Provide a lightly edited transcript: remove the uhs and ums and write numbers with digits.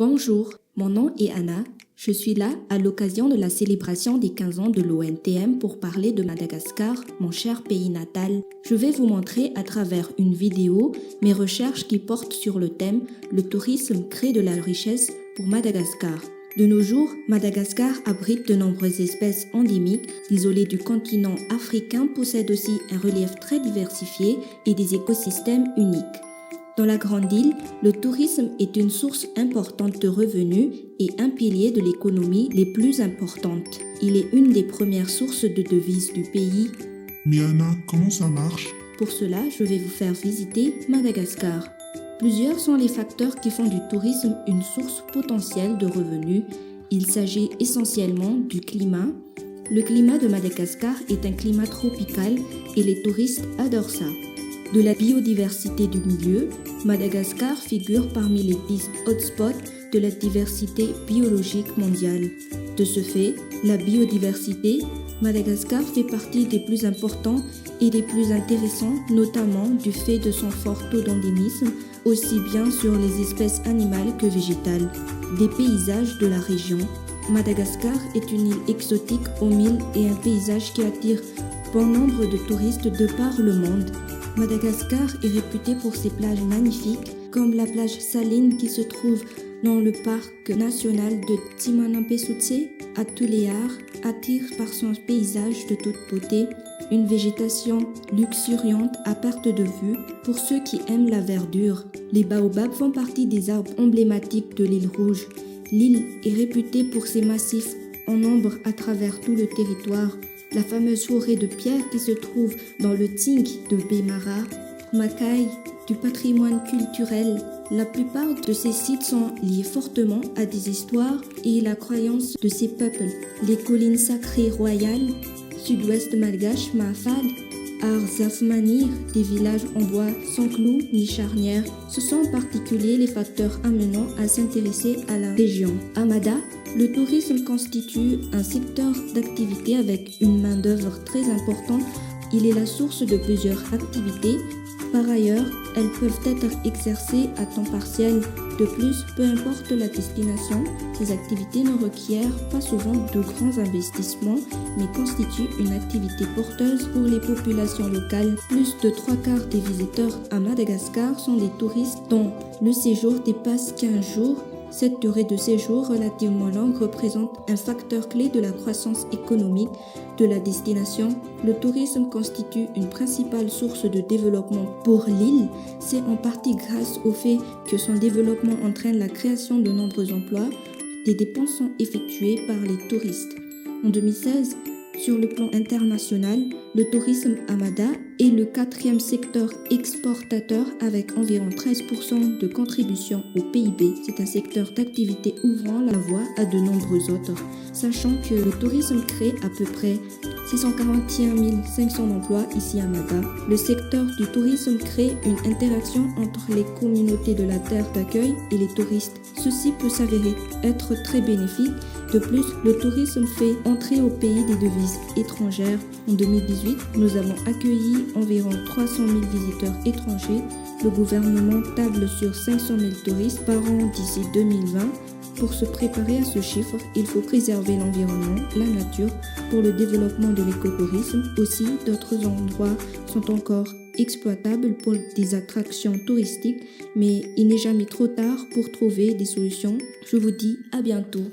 Bonjour, mon nom est Anna. Je suis là à l'occasion de la célébration des 15 ans de l'ONTM pour parler de Madagascar, mon cher pays natal. Je vais vous montrer à travers une vidéo mes recherches qui portent sur le thème « Le tourisme crée de la richesse pour Madagascar ». De nos jours, Madagascar abrite de nombreuses espèces endémiques. L'isolé du continent africain possède aussi un relief très diversifié et des écosystèmes uniques. Dans la grande île, le tourisme est une source importante de revenus et un pilier de l'économie les plus importantes. Il est une des premières sources de devises du pays. Mais Anna, comment ça marche? Pour cela, je vais vous faire visiter Madagascar. Plusieurs sont les facteurs qui font du tourisme une source potentielle de revenus. Il s'agit essentiellement du climat. Le climat de Madagascar est un climat tropical et les touristes adorent ça. De la biodiversité du milieu, Madagascar figure parmi les 10 hotspots de la diversité biologique mondiale. De ce fait, la biodiversité, Madagascar fait partie des plus importants et des plus intéressants, notamment du fait de son fort taux d'endémisme, aussi bien sur les espèces animales que végétales. Des paysages de la région. Madagascar est une île exotique aux mille et un paysage qui attire bon nombre de touristes de par le monde. Madagascar est réputé pour ses plages magnifiques, comme la plage Saline qui se trouve dans le parc national de Timanapesutse à Tuléar, attire par son paysage de toute beauté, une végétation luxuriante à perte de vue pour ceux qui aiment la verdure. Les baobabs font partie des arbres emblématiques de l'île Rouge. L'île est réputée pour ses massifs en nombre à travers tout le territoire. La fameuse forêt de pierre qui se trouve dans le Ting de Bemara, Makai, du patrimoine culturel. La plupart de ces sites sont liés fortement à des histoires et la croyance de ces peuples. Les collines sacrées royales, sud-ouest malgache, Mahafal, Arzafmanir, des villages en bois sans clous ni charnières. Ce sont en particulier les facteurs amenant à s'intéresser à la région. Amada, le tourisme constitue un secteur d'activité avec une main-d'œuvre très importante. Il est la source de plusieurs activités. Par ailleurs, elles peuvent être exercées à temps partiel. De plus, peu importe la destination, ces activités ne requièrent pas souvent de grands investissements, mais constituent une activité porteuse pour les populations locales. Plus de 3/4 des visiteurs à Madagascar sont des touristes dont le séjour dépasse 15 jours. Cette durée de séjour relativement longue représente un facteur clé de la croissance économique de la destination. Le tourisme constitue une principale source de développement pour l'île. C'est en partie grâce au fait que son développement entraîne la création de nombreux emplois. Des dépenses sont effectuées par les touristes. En 2016, sur le plan international, le tourisme Amada est le 4e secteur exportateur avec environ 13% de contribution au PIB. C'est un secteur d'activité ouvrant la voie à de nombreux autres, sachant que le tourisme crée à peu près 641 500 emplois ici à Amada. Le secteur du tourisme crée une interaction entre les communautés de la terre d'accueil et les touristes. Ceci peut s'avérer être très bénéfique. De plus, le tourisme fait entrer au pays des devises étrangères. En 2018, nous avons accueilli environ 300 000 visiteurs étrangers. Le gouvernement table sur 500 000 touristes par an d'ici 2020. Pour se préparer à ce chiffre, il faut préserver l'environnement, la nature, pour le développement de l'écotourisme. Aussi, d'autres endroits sont encore exploitables pour des attractions touristiques, mais il n'est jamais trop tard pour trouver des solutions. Je vous dis à bientôt.